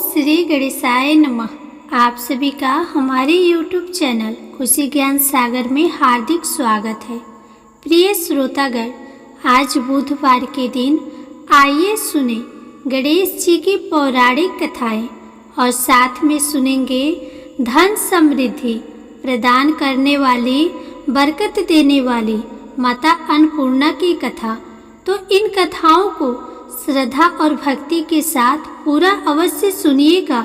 श्री गणेशाय नमः। आप सभी का हमारे YouTube चैनल खुशी ज्ञान सागर में हार्दिक स्वागत है। प्रिय श्रोतागण, आज बुधवार के दिन आइए सुने गणेश जी की पौराणिक कथाएं और साथ में सुनेंगे धन समृद्धि प्रदान करने वाली, बरकत देने वाली माता अन्नपूर्णा की कथा। तो इन कथाओं को श्रद्धा और भक्ति के साथ पूरा अवश्य सुनिएगा।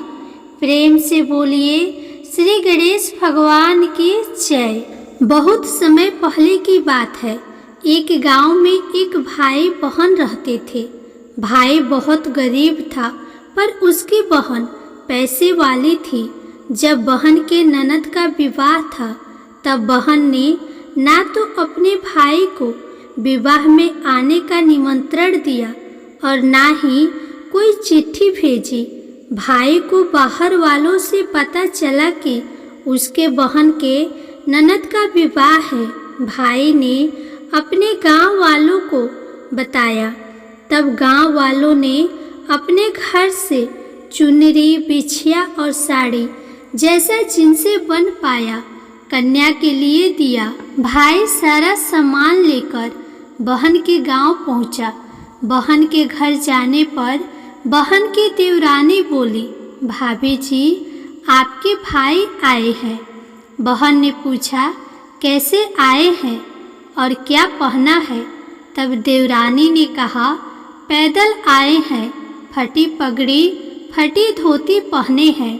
प्रेम से बोलिए श्री गणेश भगवान की जय। बहुत समय पहले की बात है। एक गांव में एक भाई बहन रहते थे। भाई बहुत गरीब था, पर उसकी बहन पैसे वाली थी। जब बहन के ननद का विवाह था, तब बहन ने ना तो अपने भाई को विवाह में आने का निमंत्रण दिया और ना ही कोई चिट्ठी भेजी। भाई को बाहर वालों से पता चला कि उसके बहन के ननद का विवाह है। भाई ने अपने गांव वालों को बताया। तब गांव वालों ने अपने घर से चुनरी, बिछिया और साड़ी जैसा जिनसे बन पाया कन्या के लिए दिया। भाई सारा सामान लेकर बहन के गांव पहुंचा। बहन के घर जाने पर बहन की देवरानी बोली, भाभी जी, आपके भाई आए हैं। बहन ने पूछा, कैसे आए हैं और क्या पहना है? तब देवरानी ने कहा, पैदल आए हैं, फटी पगड़ी, फटी धोती पहने हैं।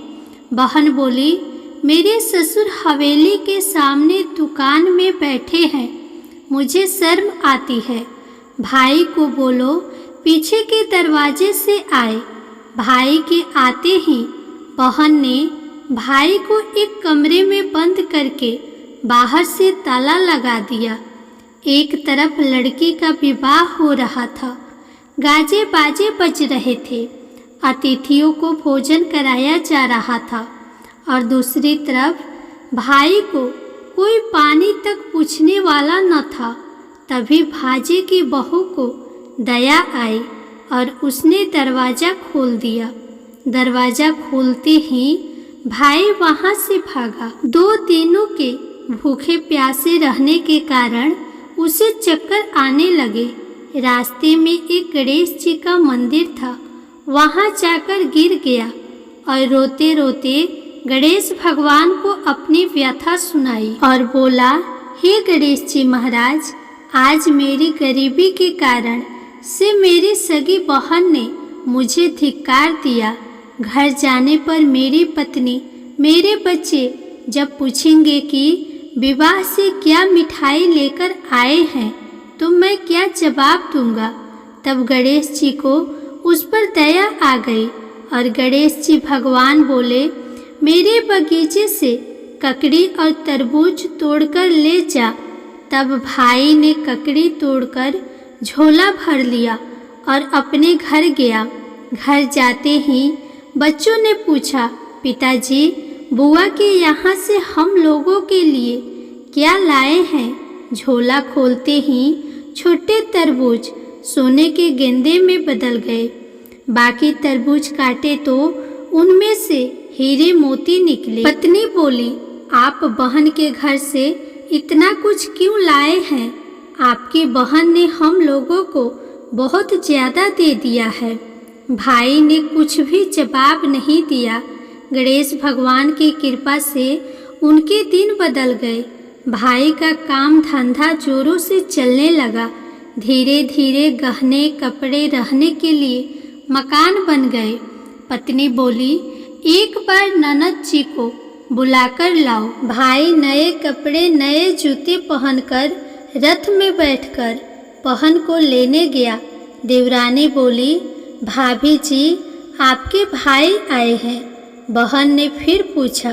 बहन बोली, मेरे ससुर हवेली के सामने दुकान में बैठे हैं, मुझे शर्म आती है। भाई को बोलो पीछे के दरवाजे से आए। भाई के आते ही बहन ने भाई को एक कमरे में बंद करके बाहर से ताला लगा दिया। एक तरफ लड़की का विवाह हो रहा था, गाजे बाजे बज रहे थे, अतिथियों को भोजन कराया जा रहा था, और दूसरी तरफ भाई को कोई पानी तक पूछने वाला न था। तभी भाजे की बहू को दया आई और उसने दरवाज़ा खोल दिया। दरवाज़ा खोलते ही भाई वहाँ से भागा। 2 दिनों के भूखे प्यासे रहने के कारण उसे चक्कर आने लगे। रास्ते में एक गणेश जी का मंदिर था, वहाँ जाकर गिर गया और रोते रोते गणेश भगवान को अपनी व्यथा सुनाई और बोला, हे गणेश जी महाराज, आज मेरी गरीबी के कारण से मेरी सगी बहन ने मुझे धिक्कार दिया। घर जाने पर मेरी पत्नी, मेरे बच्चे जब पूछेंगे कि विवाह से क्या मिठाई लेकर आए हैं, तो मैं क्या जवाब दूंगा? तब गणेश जी को उस पर दया आ गई और गणेश जी भगवान बोले, मेरे बगीचे से ककड़ी और तरबूज तोड़कर ले जा। तब भाई ने ककड़ी तोड़कर झोला भर लिया और अपने घर गया। घर जाते ही बच्चों ने पूछा, पिताजी, बुआ के यहाँ से हम लोगों के लिए क्या लाए हैं? झोला खोलते ही छोटे तरबूज सोने के गेंदे में बदल गए। बाकी तरबूज काटे तो उनमें से हीरे मोती निकले। पत्नी बोली, आप बहन के घर से इतना कुछ क्यों लाए हैं? आपकी बहन ने हम लोगों को बहुत ज़्यादा दे दिया है। भाई ने कुछ भी जवाब नहीं दिया। गणेश भगवान की कृपा से उनके दिन बदल गए। भाई का काम धंधा जोरों से चलने लगा। धीरे धीरे गहने, कपड़े, रहने के लिए मकान बन गए। पत्नी बोली, एक बार ननद जी को बुलाकर लाओ। भाई नए कपड़े, नए जूते पहनकर रथ में बैठकर बहन को लेने गया। देवरानी बोली, भाभी जी, आपके भाई आए हैं। बहन ने फिर पूछा,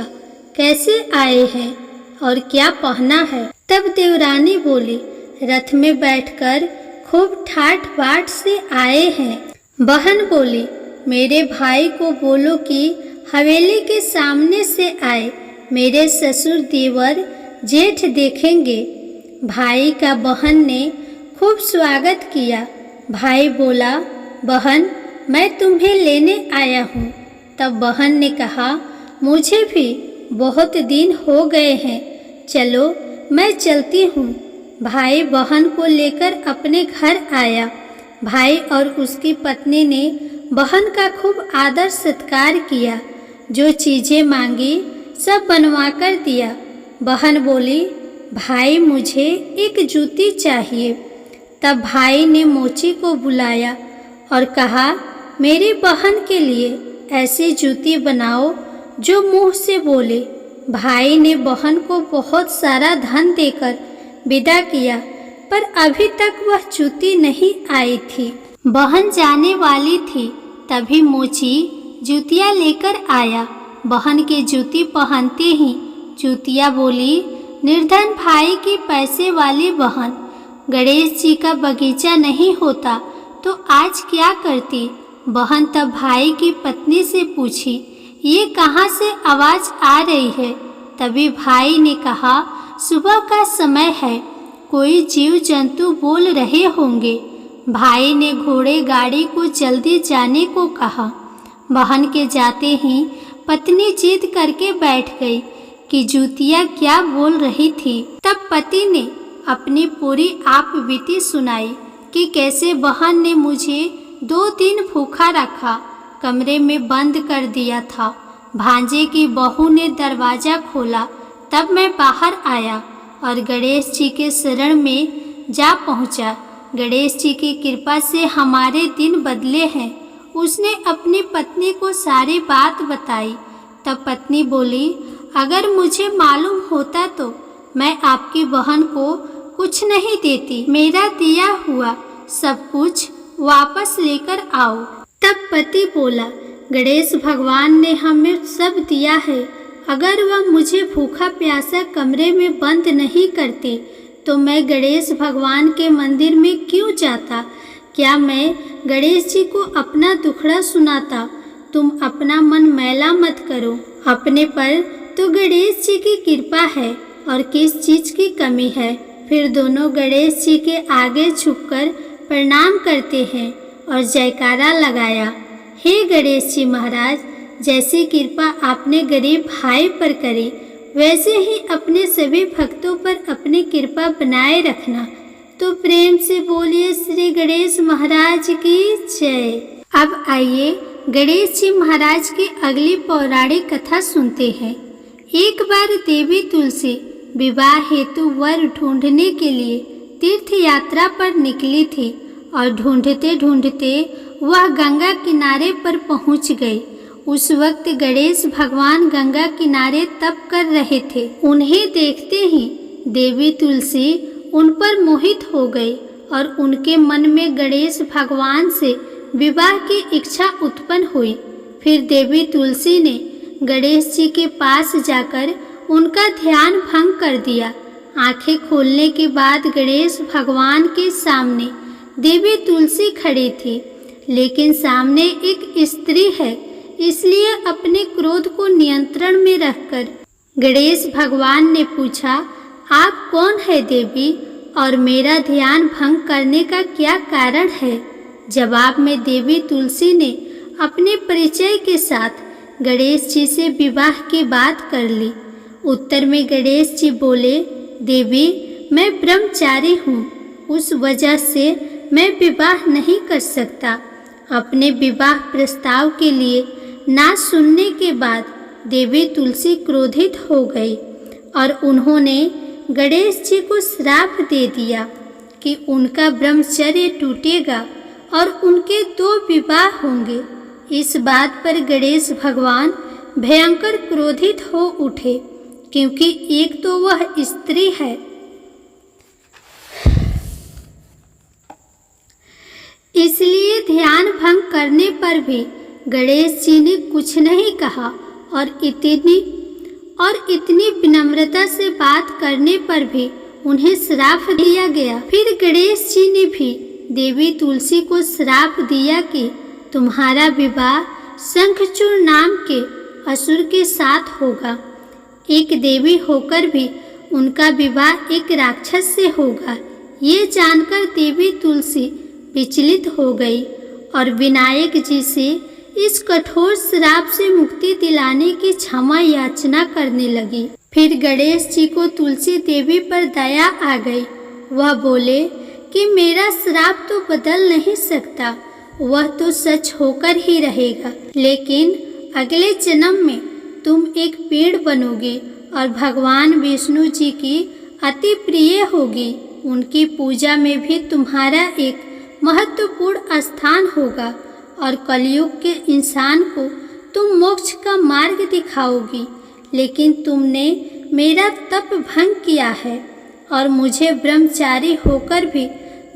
कैसे आए हैं और क्या पहना है? तब देवरानी बोली, रथ में बैठकर खूब ठाठ बाट से आए हैं। बहन बोली, मेरे भाई को बोलो कि हवेली के सामने से आए, मेरे ससुर देवर जेठ देखेंगे। भाई का बहन ने खूब स्वागत किया। भाई बोला, बहन, मैं तुम्हें लेने आया हूँ। तब बहन ने कहा, मुझे भी बहुत दिन हो गए हैं, चलो मैं चलती हूँ। भाई बहन को लेकर अपने घर आया। भाई और उसकी पत्नी ने बहन का खूब आदर सत्कार किया। जो चीज़ें मांगी सब बनवा कर दिया। बहन बोली, भाई मुझे एक जूती चाहिए। तब भाई ने मोची को बुलाया और कहा, मेरी बहन के लिए ऐसी जूती बनाओ जो मुंह से बोले। भाई ने बहन को बहुत सारा धन देकर विदा किया, पर अभी तक वह जूती नहीं आई थी। बहन जाने वाली थी, तभी मोची जूतियाँ लेकर आया। बहन की जूती पहनते ही जूतियाँ बोली, निर्धन भाई की पैसे वाली बहन, गणेश जी का बगीचा नहीं होता तो आज क्या करती। बहन तब भाई की पत्नी से पूछी, ये कहाँ से आवाज़ आ रही है। तभी भाई ने कहा, सुबह का समय है, कोई जीव जंतु बोल रहे होंगे। भाई ने घोड़े गाड़ी को जल्दी जाने को कहा। बहन के जाते ही पत्नी जिद करके बैठ गई कि जूतियाँ क्या बोल रही थी। तब पति ने अपनी पूरी आप बीती सुनाई कि कैसे बहन ने मुझे 2 दिन भूखा रखा, कमरे में बंद कर दिया था। भांजे की बहू ने दरवाज़ा खोला, तब मैं बाहर आया और गणेश जी के शरण में जा पहुंचा। गणेश जी की कृपा से हमारे दिन बदले हैं। उसने अपनी पत्नी को सारी बात बताई। तब पत्नी बोली, अगर मुझे मालूम होता तो मैं आपकी बहन को कुछ नहीं देती। मेरा दिया हुआ सब कुछ वापस लेकर आओ। तब पति बोला, गणेश भगवान ने हमें सब दिया है। अगर वह मुझे भूखा प्यासा कमरे में बंद नहीं करते तो मैं गणेश भगवान के मंदिर में क्यों जाता। क्या मैं गणेश जी को अपना दुखड़ा सुनाता। तुम अपना मन मैला मत करो। अपने पर तो गणेश जी की कृपा है और किस चीज़ की कमी है। फिर दोनों गणेश जी के आगे झुककर प्रणाम करते हैं और जयकारा लगाया। हे गणेश जी महाराज, जैसी कृपा आपने गरीब भाई पर करी, वैसे ही अपने सभी भक्तों पर अपनी कृपा बनाए रखना। तो प्रेम से बोलिए श्री गणेश महाराज की जय। अब आइए गणेश जी महाराज की अगली पौराणिक कथा सुनते हैं। एक बार देवी तुलसी विवाह हेतु वर ढूंढने के लिए तीर्थ यात्रा पर निकली थी और ढूंढते ढूंढते वह गंगा किनारे पर पहुंच गई। उस वक्त गणेश भगवान गंगा किनारे तप कर रहे थे। उन्हें देखते ही देवी तुलसी उन पर मोहित हो गई और उनके मन में गणेश भगवान से विवाह की इच्छा उत्पन्न हुई। फिर देवी तुलसी ने गणेश जी के पास जाकर उनका ध्यान भंग कर दिया। आंखें खोलने के बाद गणेश भगवान के सामने देवी तुलसी खड़ी थी, लेकिन सामने एक स्त्री है, इसलिए अपने क्रोध को नियंत्रण में रखकर गणेश भगवान ने पूछा, आप कौन है देवी और मेरा ध्यान भंग करने का क्या कारण है। जवाब में देवी तुलसी ने अपने परिचय के साथ गणेश जी से विवाह की बात कर ली। उत्तर में गणेश जी बोले, देवी मैं ब्रह्मचारी हूँ, उस वजह से मैं विवाह नहीं कर सकता। अपने विवाह प्रस्ताव के लिए ना सुनने के बाद देवी तुलसी क्रोधित हो गई और उन्होंने गणेश जी को श्राप दे दिया कि उनका ब्रह्मचर्य टूटेगा और उनके 2 विवाह होंगे। इस बात पर गणेश भगवान भयंकर क्रोधित हो उठे, क्योंकि एक तो वह स्त्री है, इसलिए ध्यान भंग करने पर भी गणेश जी ने कुछ नहीं कहा और इतनी विनम्रता से बात करने पर भी उन्हें श्राप दिया गया। फिर गणेश जी ने भी देवी तुलसी को श्राप दिया कि तुम्हारा विवाह शंखचूड़ नाम के असुर के साथ होगा। एक देवी होकर भी उनका विवाह एक राक्षस से होगा। ये जानकर देवी तुलसी विचलित हो गई और विनायक जी से इस कठोर श्राप से मुक्ति दिलाने की क्षमा याचना करने लगी। फिर गणेश जी को तुलसी देवी पर दया आ गई। वह बोले कि मेरा श्राप तो बदल नहीं सकता, वह तो सच होकर ही रहेगा, लेकिन अगले जन्म में तुम एक पेड़ बनोगे और भगवान विष्णु जी की अति प्रिय होगी। उनकी पूजा में भी तुम्हारा एक महत्वपूर्ण स्थान होगा और कलयुग के इंसान को तुम मोक्ष का मार्ग दिखाओगी। लेकिन तुमने मेरा तप भंग किया है और मुझे ब्रह्मचारी होकर भी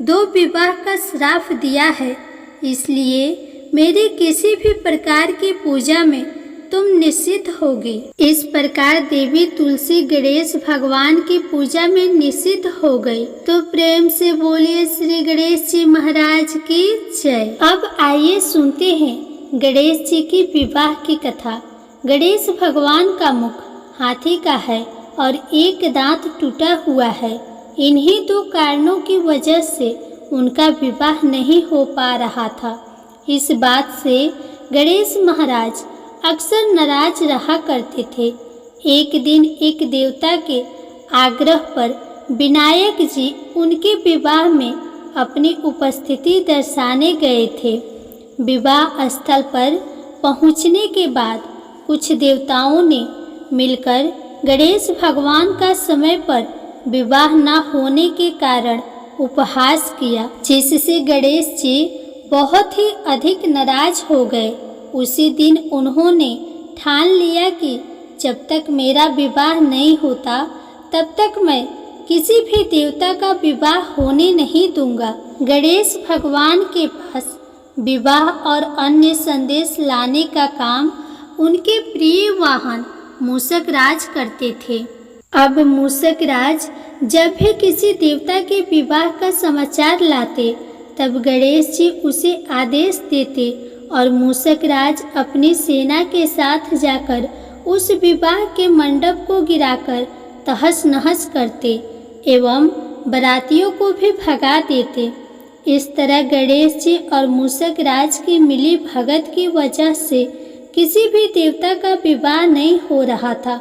2 विवाह का श्राप दिया है, इसलिए मेरी किसी भी प्रकार की पूजा में तुम निषिद्ध होगी। इस प्रकार देवी तुलसी गणेश भगवान की पूजा में निषिद्ध हो गई। तो प्रेम से बोलिए श्री गणेश जी महाराज की जय। अब आइए सुनते हैं गणेश जी की विवाह की कथा। गणेश भगवान का मुख हाथी का है और एक दांत टूटा हुआ है। इन्हीं 2 कारणों की वजह से उनका विवाह नहीं हो पा रहा था। इस बात से गणेश महाराज अक्सर नाराज रहा करते थे। एक दिन एक देवता के आग्रह पर विनायक जी उनके विवाह में अपनी उपस्थिति दर्शाने गए थे। विवाह स्थल पर पहुंचने के बाद कुछ देवताओं ने मिलकर गणेश भगवान का समय पर विवाह न होने के कारण उपहास किया, जिससे गणेश जी बहुत ही अधिक नाराज हो गए। उसी दिन उन्होंने ठान लिया कि जब तक मेरा विवाह नहीं होता तब तक मैं किसी भी देवता का विवाह होने नहीं दूंगा। गणेश भगवान के पास विवाह और अन्य संदेश लाने का काम उनके प्रिय वाहन मूषक राज करते थे। अब मूषक राज जब भी किसी देवता के विवाह का समाचार लाते तब गणेश जी उसे आदेश देते और मूषक राज अपनी सेना के साथ जाकर उस विवाह के मंडप को गिराकर तहस नहस करते एवं बारातियों को भी भगा देते। इस तरह गणेश जी और मूषक राज की मिली भगत की वजह से किसी भी देवता का विवाह नहीं हो रहा था।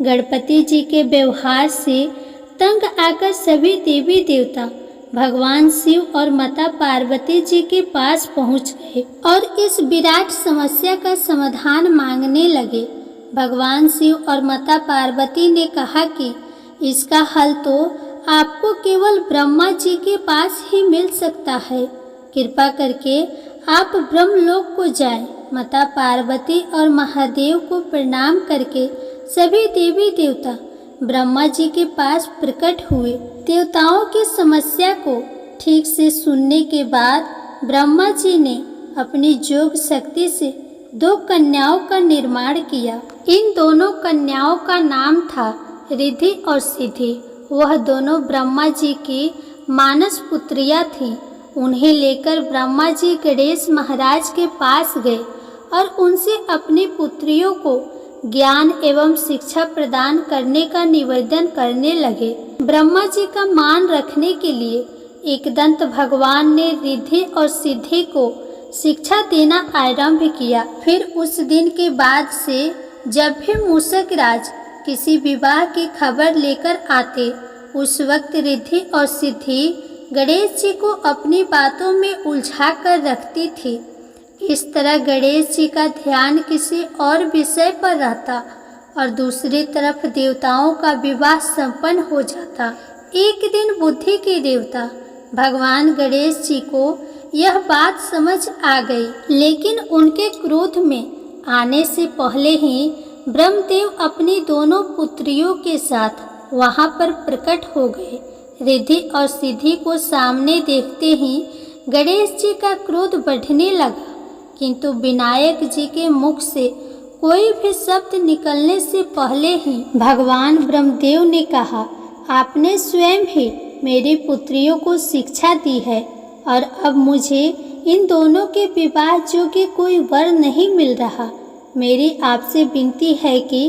गणपति जी के व्यवहार से तंग आकर सभी देवी देवता भगवान शिव और माता पार्वती जी के पास पहुंच गए और इस विराट समस्या का समाधान मांगने लगे। भगवान शिव और माता पार्वती ने कहा कि इसका हल तो आपको केवल ब्रह्मा जी के पास ही मिल सकता है। कृपा करके आप ब्रह्मलोक को जाएं। माता पार्वती और महादेव को प्रणाम करके सभी देवी देवता ब्रह्मा जी के पास प्रकट हुए। देवताओं की समस्या को ठीक से सुनने के बाद ब्रह्मा जी ने अपनी योग शक्ति से 2 कन्याओं का निर्माण किया। इन दोनों कन्याओं का नाम था रिद्धि और सिद्धि। वह दोनों ब्रह्मा जी की मानस पुत्रियां थीं। उन्हें लेकर ब्रह्मा जी गणेश महाराज के पास गए और उनसे अपनी पुत्रियों को ज्ञान एवं शिक्षा प्रदान करने का निवेदन करने लगे। ब्रह्मा जी का मान रखने के लिए एकदंत भगवान ने रिद्धि और सिद्धि को शिक्षा देना आरंभ किया। फिर उस दिन के बाद से जब भी मूषक राज किसी विवाह की खबर लेकर आते, उस वक्त रिद्धि और सिद्धि गणेश जी को अपनी बातों में उलझा कर रखती थी। इस तरह गणेश जी का ध्यान किसी और विषय पर रहता और दूसरी तरफ देवताओं का विवाह संपन्न हो जाता। एक दिन बुद्धि के देवता भगवान गणेश जी को यह बात समझ आ गई, लेकिन उनके क्रोध में आने से पहले ही ब्रह्मदेव अपनी दोनों पुत्रियों के साथ वहां पर प्रकट हो गए। रिद्धि और सिद्धि को सामने देखते ही गणेश जी का क्रोध बढ़ने लगा, किंतु विनायक जी के मुख से कोई भी शब्द निकलने से पहले ही भगवान ब्रह्मदेव ने कहा, आपने स्वयं ही मेरी पुत्रियों को शिक्षा दी है और अब मुझे इन दोनों के विवाह योग्य कोई वर नहीं मिल रहा। मेरी आपसे विनती है कि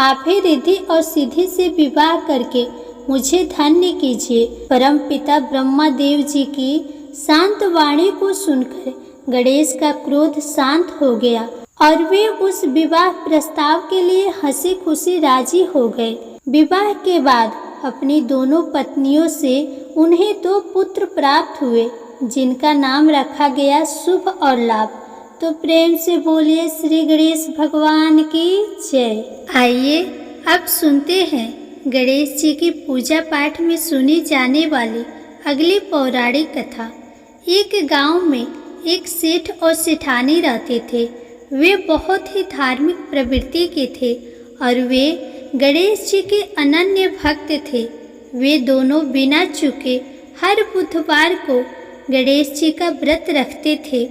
आप ही रिद्धि और सिद्धि से विवाह करके मुझे धन्य कीजिए। परम पिता ब्रह्मा देव जी की शांत वाणी को सुनकर गणेश का क्रोध शांत हो गया और वे उस विवाह प्रस्ताव के लिए हंसी खुशी राजी हो गए। विवाह के बाद अपनी दोनों पत्नियों से उन्हें 2 पुत्र प्राप्त हुए, जिनका नाम रखा गया शुभ और लाभ। तो प्रेम से बोलिए श्री गणेश भगवान की जय। आइए अब सुनते हैं गणेश जी की पूजा पाठ में सुनी जाने वाली अगली पौराणिक कथा। एक गांव में एक सेठ और सेठानी रहते थे। वे बहुत ही धार्मिक प्रवृत्ति के थे और वे गणेश जी के अनन्य भक्त थे। वे दोनों बिना चूके हर बुधवार को गणेश जी का व्रत रखते थे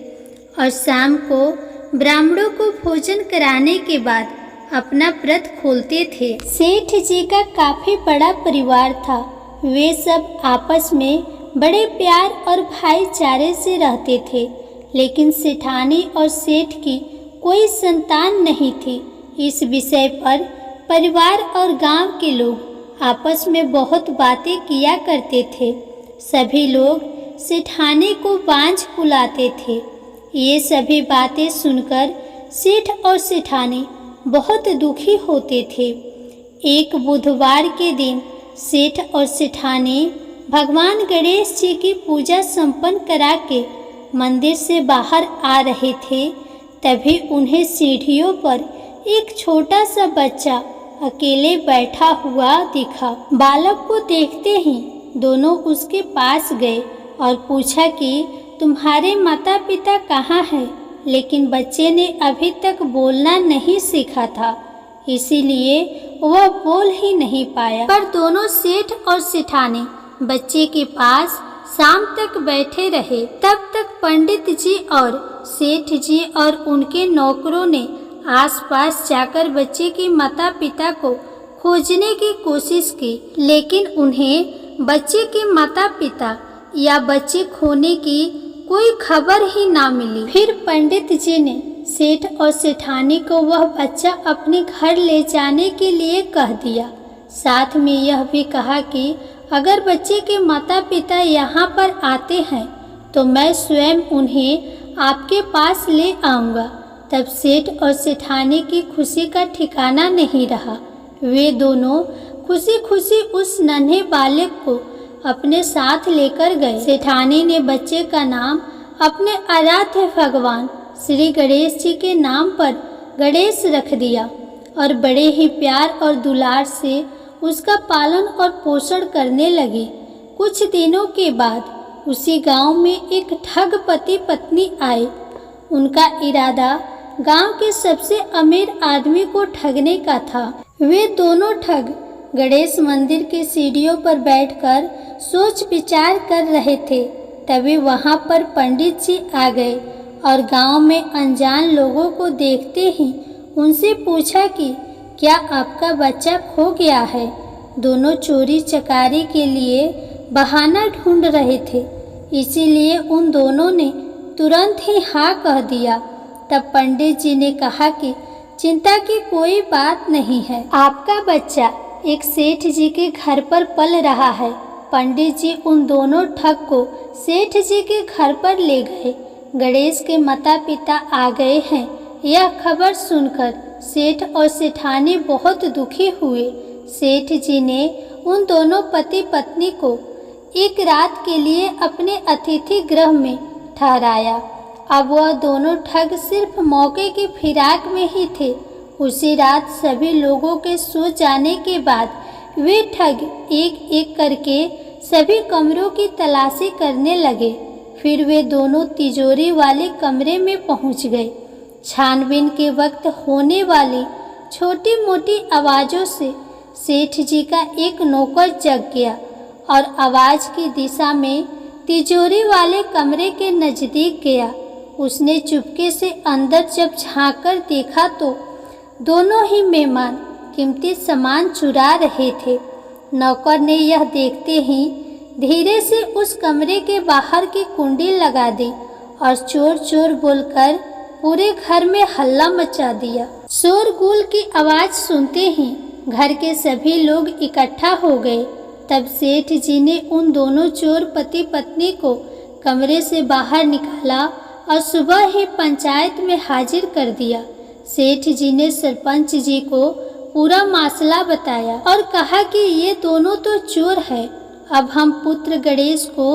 और शाम को ब्राह्मणों को भोजन कराने के बाद अपना व्रत खोलते थे। सेठ जी का काफी बड़ा परिवार था। वे सब आपस में बड़े प्यार और भाईचारे से रहते थे, लेकिन सेठानी और सेठ की कोई संतान नहीं थी। इस विषय पर परिवार और गांव के लोग आपस में बहुत बातें किया करते थे। सभी लोग सेठानी को बांझ बुलाते थे। ये सभी बातें सुनकर सेठ और सेठानी बहुत दुखी होते थे। एक बुधवार के दिन सेठ और सेठानी भगवान गणेश जी की पूजा संपन्न करा के मंदिर से बाहर आ रहे थे। तभी उन्हें सीढ़ियों पर एक छोटा सा बच्चा अकेले बैठा हुआ दिखा। बालक को देखते ही दोनों उसके पास गए और पूछा कि तुम्हारे माता पिता कहाँ हैं? लेकिन बच्चे ने अभी तक बोलना नहीं सीखा था, इसीलिए वह बोल ही नहीं पाया। पर दोनों सेठ और सेठानी बच्चे के पास शाम तक बैठे रहे। तब तक पंडित जी और सेठ जी और उनके नौकरों ने आसपास जाकर बच्चे के माता पिता को खोजने की कोशिश की, लेकिन उन्हें बच्चे के माता पिता या बच्चे खोने की कोई खबर ही ना मिली। फिर पंडित जी ने सेठ और सेठानी को वह बच्चा अपने घर ले जाने के लिए कह दिया। साथ में यह भी कहा कि अगर बच्चे के माता पिता यहाँ पर आते हैं तो मैं स्वयं उन्हें आपके पास ले आऊँगा। तब सेठ और सेठानी की खुशी का ठिकाना नहीं रहा। वे दोनों खुशी खुशी उस नन्हे बालक को अपने साथ लेकर गए। सेठानी ने बच्चे का नाम अपने आराध्य भगवान श्री गणेश जी के नाम पर गणेश रख दिया और बड़े ही प्यार और दुलार से उसका पालन और पोषण करने लगे। कुछ दिनों के बाद उसी गांव में एक ठग पति पत्नी आए। उनका इरादा गांव के सबसे अमीर आदमी को ठगने का था। वे दोनों ठग गणेश मंदिर के सीढ़ियों पर बैठकर सोच विचार कर रहे थे। तभी वहां पर पंडित जी आ गए और गांव में अनजान लोगों को देखते ही उनसे पूछा कि क्या आपका बच्चा खो गया है? दोनों चोरी चकारी के लिए बहाना ढूंढ रहे थे, इसीलिए उन दोनों ने तुरंत ही हाँ कह दिया। तब पंडित जी ने कहा कि चिंता की कोई बात नहीं है, आपका बच्चा एक सेठ जी के घर पर पल रहा है। पंडित जी उन दोनों ठग को सेठ जी के घर पर ले गए। गणेश के माता पिता आ गए हैं, यह खबर सुनकर सेठ और सेठानी बहुत दुखी हुए। सेठ जी ने उन दोनों पति पत्नी को एक रात के लिए अपने अतिथि गृह में ठहराया। अब वह दोनों ठग सिर्फ मौके की फिराक में ही थे। उसी रात सभी लोगों के सो जाने के बाद वे ठग एक एक करके सभी कमरों की तलाशी करने लगे। फिर वे दोनों तिजोरी वाले कमरे में पहुंच गए। छानबीन के वक्त होने वाली छोटी मोटी आवाज़ों से सेठ जी का एक नौकर जग गया और आवाज़ की दिशा में तिजोरी वाले कमरे के नज़दीक गया। उसने चुपके से अंदर जब झांककर देखा तो दोनों ही मेहमान कीमती सामान चुरा रहे थे। नौकर ने यह देखते ही धीरे से उस कमरे के बाहर की कुंडी लगा दी और चोर चोर बोलकर पूरे घर में हल्ला मचा दिया। शोरगुल की आवाज़ सुनते ही घर के सभी लोग इकट्ठा हो गए। तब सेठ जी ने उन दोनों चोर पति पत्नी को कमरे से बाहर निकाला और सुबह ही पंचायत में हाजिर कर दिया। सेठ जी ने सरपंच जी को पूरा मामला बताया और कहा कि ये दोनों तो चोर है, अब हम पुत्र गणेश को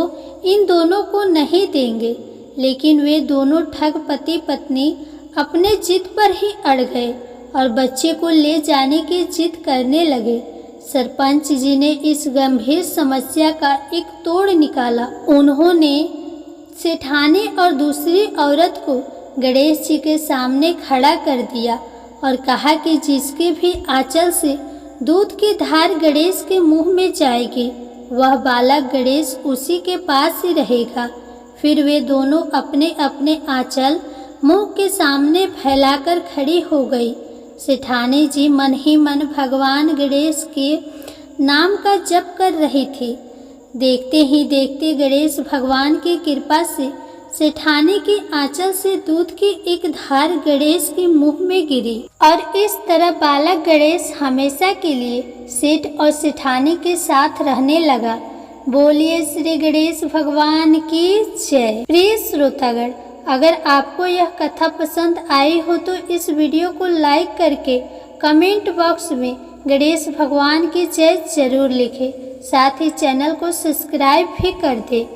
इन दोनों को नहीं देंगे। लेकिन वे दोनों ठग पति पत्नी अपने जिद पर ही अड़ गए और बच्चे को ले जाने की जिद करने लगे। सरपंच जी ने इस गंभीर समस्या का एक तोड़ निकाला। उन्होंने सेठानी और दूसरी औरत को गणेश जी के सामने खड़ा कर दिया और कहा कि जिसके भी आंचल से दूध की धार गणेश के मुंह में जाएगी, वह बालक गणेश उसी के पास ही रहेगा। फिर वे दोनों अपने अपने आंचल मुंह के सामने फैलाकर खड़ी हो गई। सेठानी जी मन ही मन भगवान गणेश के नाम का जप कर रही थी। देखते ही देखते गणेश भगवान की कृपा से सेठानी की आंचल से दूध की एक धार गणेश के मुंह में गिरी और इस तरह बालक गणेश हमेशा के लिए सेठ और सेठानी के साथ रहने लगा। बोलिए श्री गणेश भगवान की जय। प्रिय श्रोतागण, अगर आपको यह कथा पसंद आई हो तो इस वीडियो को लाइक करके कमेंट बॉक्स में गणेश भगवान की जय जरूर लिखें। साथ ही चैनल को सब्सक्राइब भी कर दें।